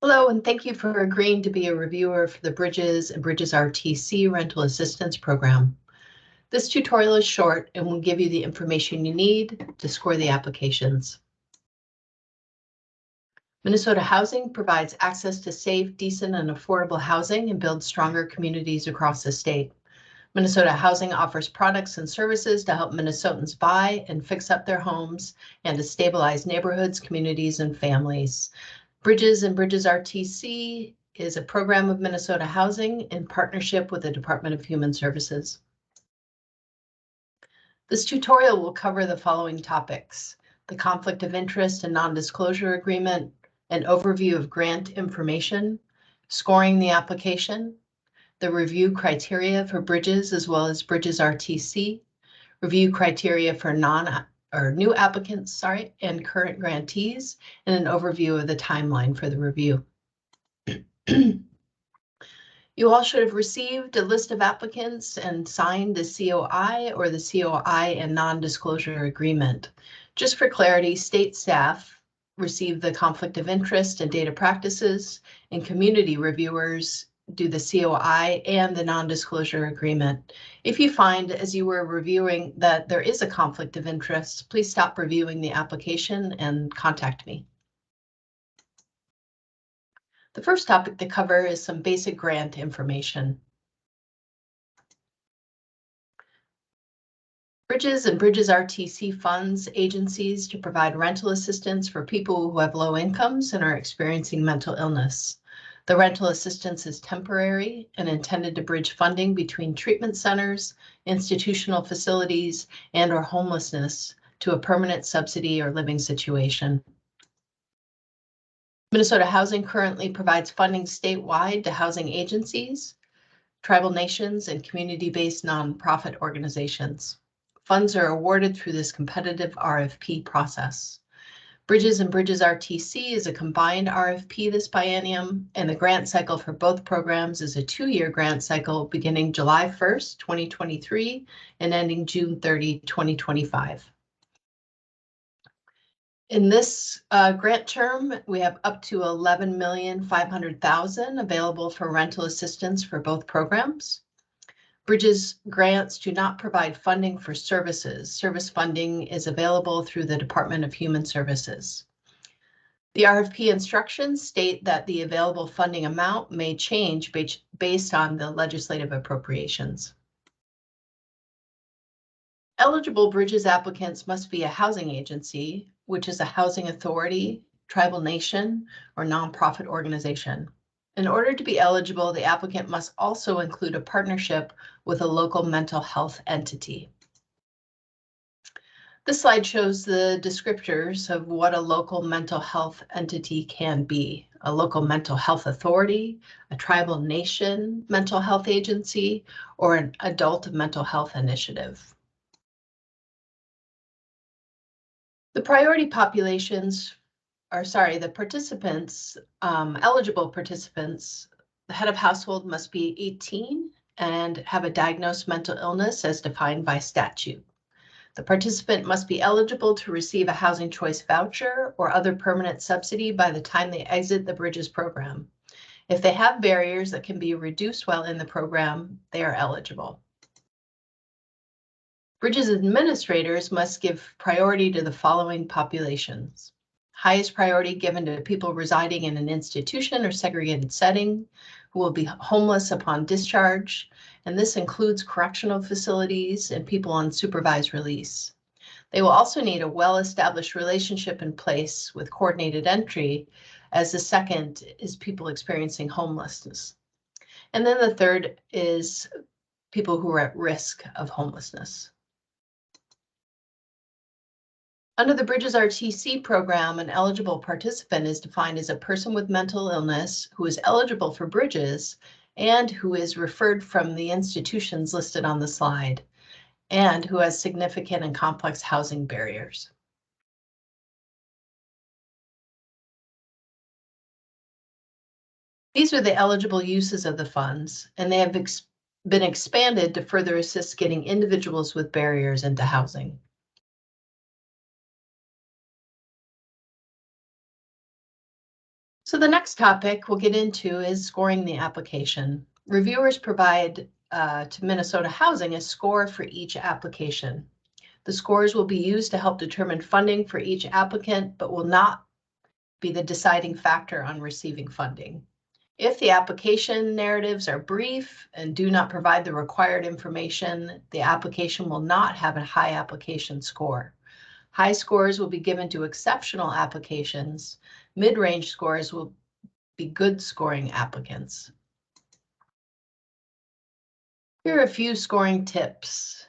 Hello, and thank you for agreeing to be a reviewer for the Bridges and Bridges RTC Rental Assistance Program. This tutorial is short and will give you the information you need to score the applications. Minnesota Housing provides access to safe, decent, and affordable housing and builds stronger communities across the state. Minnesota Housing offers products and services to help Minnesotans buy and fix up their homes and to stabilize neighborhoods, communities, and families. Bridges and Bridges RTC is a program of Minnesota Housing in partnership with the Department of Human Services. This tutorial will cover the following topics: the conflict of interest and non-disclosure agreement, an overview of grant information, scoring the application, the review criteria for Bridges as well as Bridges RTC, review criteria for new applicants, and current grantees, and an overview of the timeline for the review. You all should have received a list of applicants and signed the COI or the COI and non-disclosure agreement. Just for clarity, state staff receive the conflict of interest and data practices, and community reviewers do the COI and the non-disclosure agreement. If you find as you were reviewing that there is a conflict of interest, please stop reviewing the application and contact me. The first topic to cover is some basic grant information. Bridges and Bridges RTC funds agencies to provide rental assistance for people who have low incomes and are experiencing mental illness. The rental assistance is temporary and intended to bridge funding between treatment centers, institutional facilities, and/or homelessness to a permanent subsidy or living situation. Minnesota Housing currently provides funding statewide to housing agencies, tribal nations, and community-based nonprofit organizations. Funds are awarded through this competitive RFP process. Bridges and Bridges RTC is a combined RFP this biennium, and the grant cycle for both programs is a 2-year grant cycle beginning July 1st, 2023 and ending June 30, 2025. In this grant term, we have up to $11,500,000 available for rental assistance for both programs. Bridges grants do not provide funding for services. Service funding is available through the Department of Human Services. The RFP instructions state that the available funding amount may change based on the legislative appropriations. Eligible Bridges applicants must be a housing agency, which is a housing authority, tribal nation, or nonprofit organization. In order to be eligible, the applicant must also include a partnership with a local mental health entity. This slide shows the descriptors of what a local mental health entity can be: a local mental health authority, a tribal nation mental health agency, or an adult mental health initiative. The priority populations the participants, eligible participants, the head of household must be 18 and have a diagnosed mental illness as defined by statute. The participant must be eligible to receive a housing choice voucher or other permanent subsidy by the time they exit the Bridges program. If they have barriers that can be reduced while in the program, they are eligible. Bridges administrators must give priority to the following populations. Highest priority given to people residing in an institution or segregated setting who will be homeless upon discharge, and this includes correctional facilities and people on supervised release. They will also need a well-established relationship in place with coordinated entry, as the second is people experiencing homelessness. And then the third is people who are at risk of homelessness. Under the Bridges RTC program, an eligible participant is defined as a person with mental illness who is eligible for Bridges and who is referred from the institutions listed on the slide and who has significant and complex housing barriers. These are the eligible uses of the funds, and they have been expanded to further assist getting individuals with barriers into housing. So the next topic we'll get into is scoring the application. Reviewers provide to Minnesota Housing a score for each application. The scores will be used to help determine funding for each applicant, but will not be the deciding factor on receiving funding. If the application narratives are brief and do not provide the required information, the application will not have a high application score. High scores will be given to exceptional applications. Mid-range scores will be good scoring applicants. Here are a few scoring tips.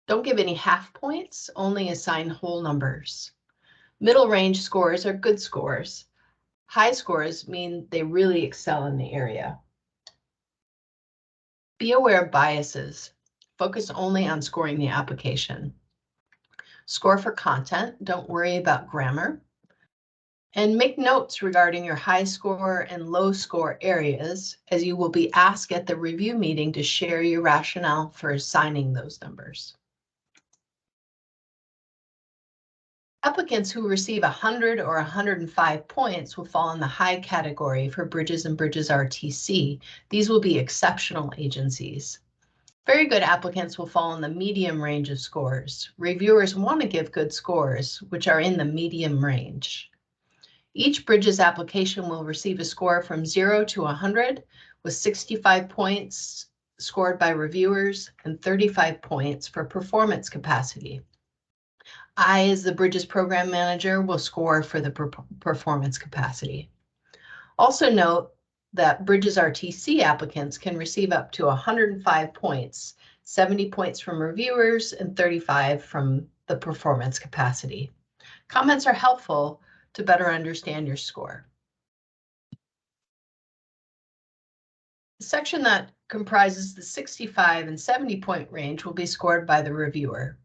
Don't give any half points, only assign whole numbers. Middle range scores are good scores. High scores mean they really excel in the area. Be aware of biases. Focus only on scoring the application. Score for content, don't worry about grammar. And make notes regarding your high score and low score areas, as you will be asked at the review meeting to share your rationale for assigning those numbers. Applicants who receive 100 or 105 points will fall in the high category for Bridges and Bridges RTC. These will be exceptional agencies. Very good applicants will fall in the medium range of scores. Reviewers want to give good scores, which are in the medium range. Each Bridges application will receive a score from 0 to 100, with 65 points scored by reviewers and 35 points for performance capacity. I, as the Bridges program manager, will score for the performance capacity. Also note that Bridges RTC applicants can receive up to 105 points, 70 points from reviewers and 35 from the performance capacity. Comments are helpful to better understand your score. The section that comprises the 65 and 70 point range will be scored by the reviewer.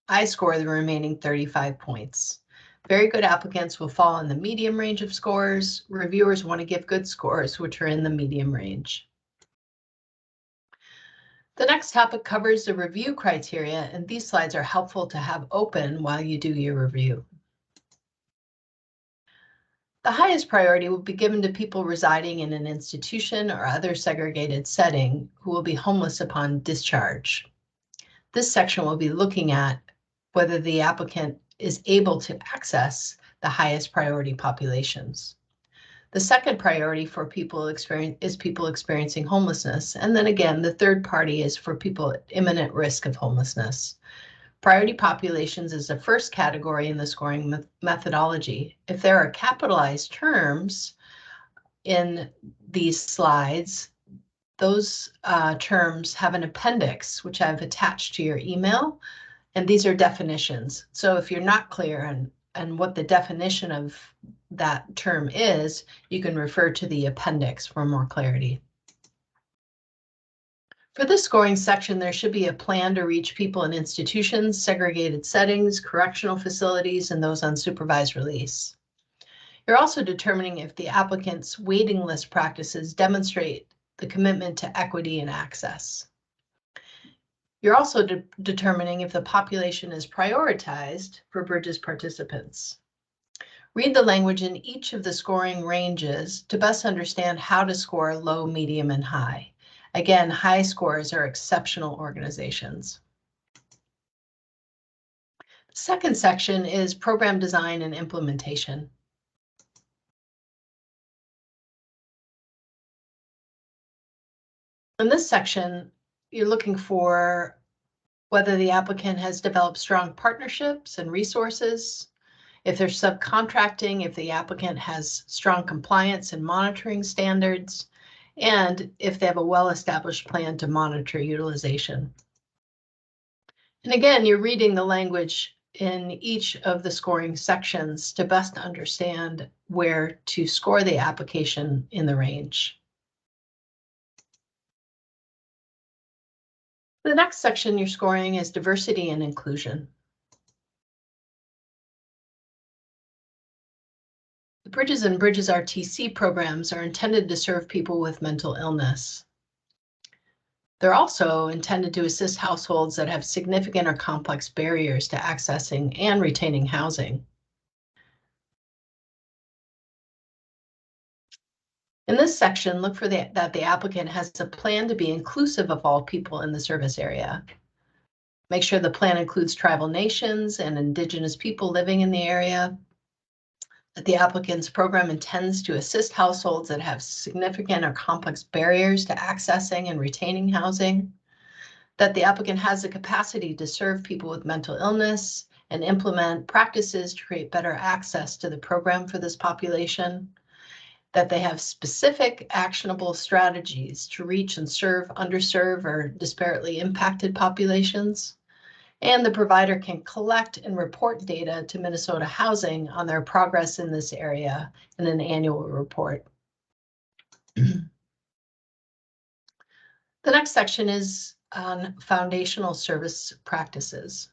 I score the remaining 35 points. Very good applicants will fall in the medium range of scores. Reviewers want to give good scores, which are in the medium range. The next topic covers the review criteria, and these slides are helpful to have open while you do your review. The highest priority will be given to people residing in an institution or other segregated setting who will be homeless upon discharge. This section will be looking at whether the applicant is able to access the highest priority populations. The second priority for people experiencing homelessness. And then again, the third party is for people at imminent risk of homelessness. Priority populations is the first category in the scoring methodology. If there are capitalized terms in these slides, those terms have an appendix, which I've attached to your email. And these are definitions. So if you're not clear on what the definition of that term is, you can refer to the appendix for more clarity. For this scoring section, there should be a plan to reach people in institutions, segregated settings, correctional facilities, and those on supervised release. You're also determining if the applicant's waiting list practices demonstrate the commitment to equity and access. You're also determining if the population is prioritized for Bridges participants. Read the language in each of the scoring ranges to best understand how to score low, medium, and high. Again, high scores are exceptional organizations. The second section is program design and implementation. In this section, you're looking for whether the applicant has developed strong partnerships and resources, if they're subcontracting, if the applicant has strong compliance and monitoring standards, and if they have a well-established plan to monitor utilization. And again, you're reading the language in each of the scoring sections to best understand where to score the application in the range. The next section you're scoring is diversity and inclusion. The Bridges and Bridges RTC programs are intended to serve people with mental illness. They're also intended to assist households that have significant or complex barriers to accessing and retaining housing. In this section, look for that the applicant has a plan to be inclusive of all people in the service area. Make sure the plan includes tribal nations and Indigenous people living in the area. That the applicant's program intends to assist households that have significant or complex barriers to accessing and retaining housing. That the applicant has the capacity to serve people with mental illness and implement practices to create better access to the program for this population. That they have specific actionable strategies to reach and serve underserved or disparately impacted populations. And the provider can collect and report data to Minnesota Housing on their progress in this area in an annual report. The next section is on foundational service practices.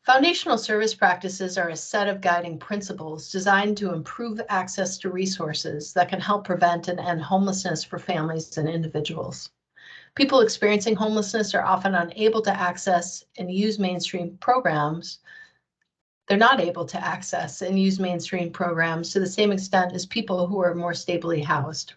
Foundational service practices are a set of guiding principles designed to improve access to resources that can help prevent and end homelessness for families and individuals. People experiencing homelessness are often unable to access and use mainstream programs. They're not able to access and use mainstream programs to the same extent as people who are more stably housed.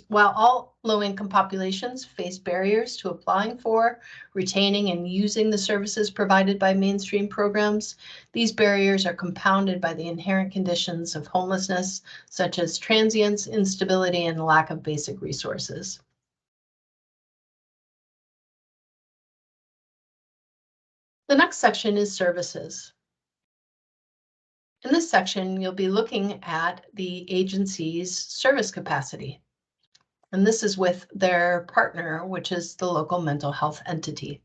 While all low-income populations face barriers to applying for, retaining, and using the services provided by mainstream programs, these barriers are compounded by the inherent conditions of homelessness, such as transience, instability, and lack of basic resources. The next section is services. In this section, you'll be looking at the agency's service capacity. And this is with their partner, which is the local mental health entity.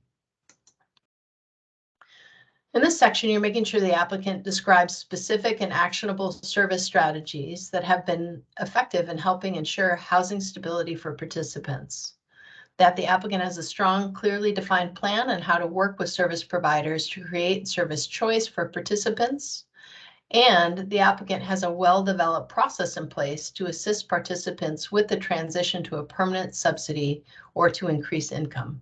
In this section, you're making sure the applicant describes specific and actionable service strategies that have been effective in helping ensure housing stability for participants. That the applicant has a strong, clearly defined plan on how to work with service providers to create service choice for participants. And the applicant has a well-developed process in place to assist participants with the transition to a permanent subsidy or to increase income.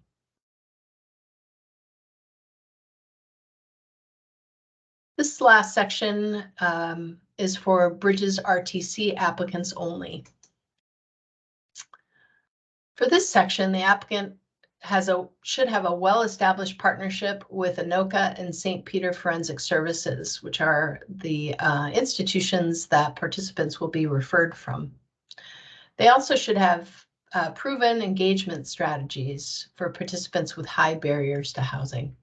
This last section is for Bridges RTC applicants only. For this section, the applicant should have a well-established partnership with ANOCA and St. Peter Forensic Services, which are the institutions that participants will be referred from. They also should have proven engagement strategies for participants with high barriers to housing.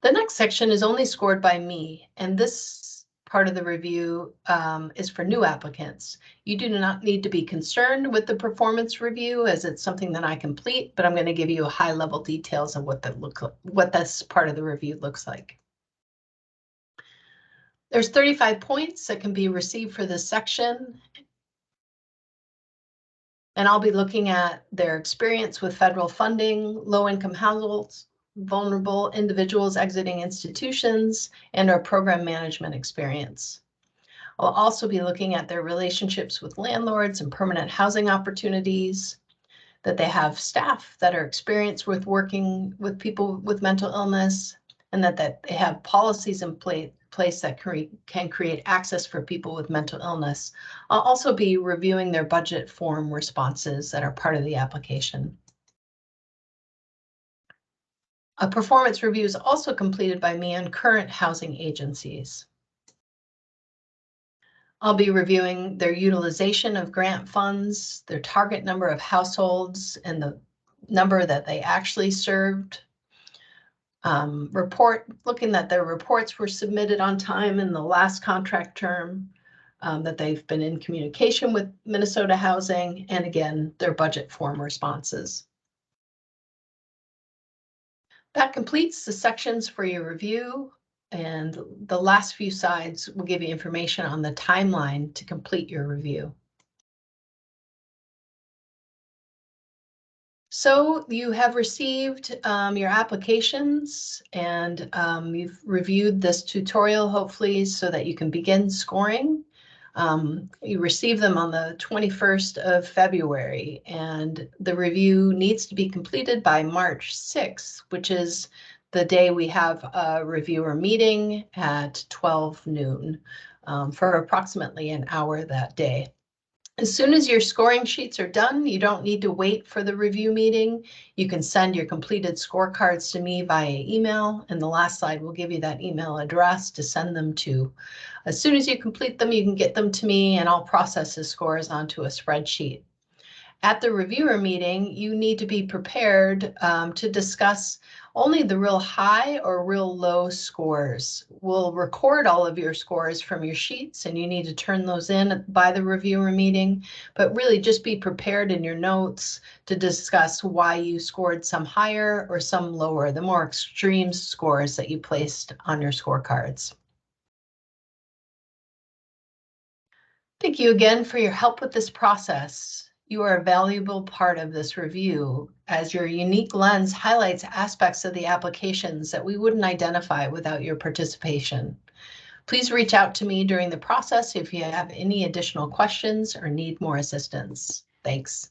The next section is only scored by me, and this part of the review is for new applicants. You do not need to be concerned with the performance review as it's something that I complete, but I'm going to give you high-level details of what this part of the review looks like. There's 35 points that can be received for this section. And I'll be looking at their experience with federal funding, low-income households, vulnerable individuals exiting institutions, and our program management experience. I'll also be looking at their relationships with landlords and permanent housing opportunities, that they have staff that are experienced with working with people with mental illness, and that they have policies in place that can create access for people with mental illness. I'll also be reviewing their budget form responses that are part of the application. A performance review is also completed by me on current housing agencies. I'll be reviewing their utilization of grant funds, their target number of households, and the number that they actually served. Looking that their reports were submitted on time in the last contract term, that they've been in communication with Minnesota Housing, and again, their budget form responses. That completes the sections for your review, and the last few slides will give you information on the timeline to complete your review. So you have received your applications, and you've reviewed this tutorial, hopefully, so that you can begin scoring. You received them on the 21st of February, and the review needs to be completed by March 6th, which is the day we have a reviewer meeting at 12 noon. for approximately an hour that day. As soon as your scoring sheets are done, you don't need to wait for the review meeting. You can send your completed scorecards to me via email, and the last slide will give you that email address to send them to. As soon as you complete them, you can get them to me and I'll process the scores onto a spreadsheet. At the reviewer meeting, you need to be prepared to discuss only the real high or real low scores. We'll record all of your scores from your sheets and you need to turn those in by the reviewer meeting, but really just be prepared in your notes to discuss why you scored some higher or some lower, the more extreme scores that you placed on your scorecards. Thank you again for your help with this process. You are a valuable part of this review, as your unique lens highlights aspects of the applications that we wouldn't identify without your participation. Please reach out to me during the process if you have any additional questions or need more assistance. Thanks.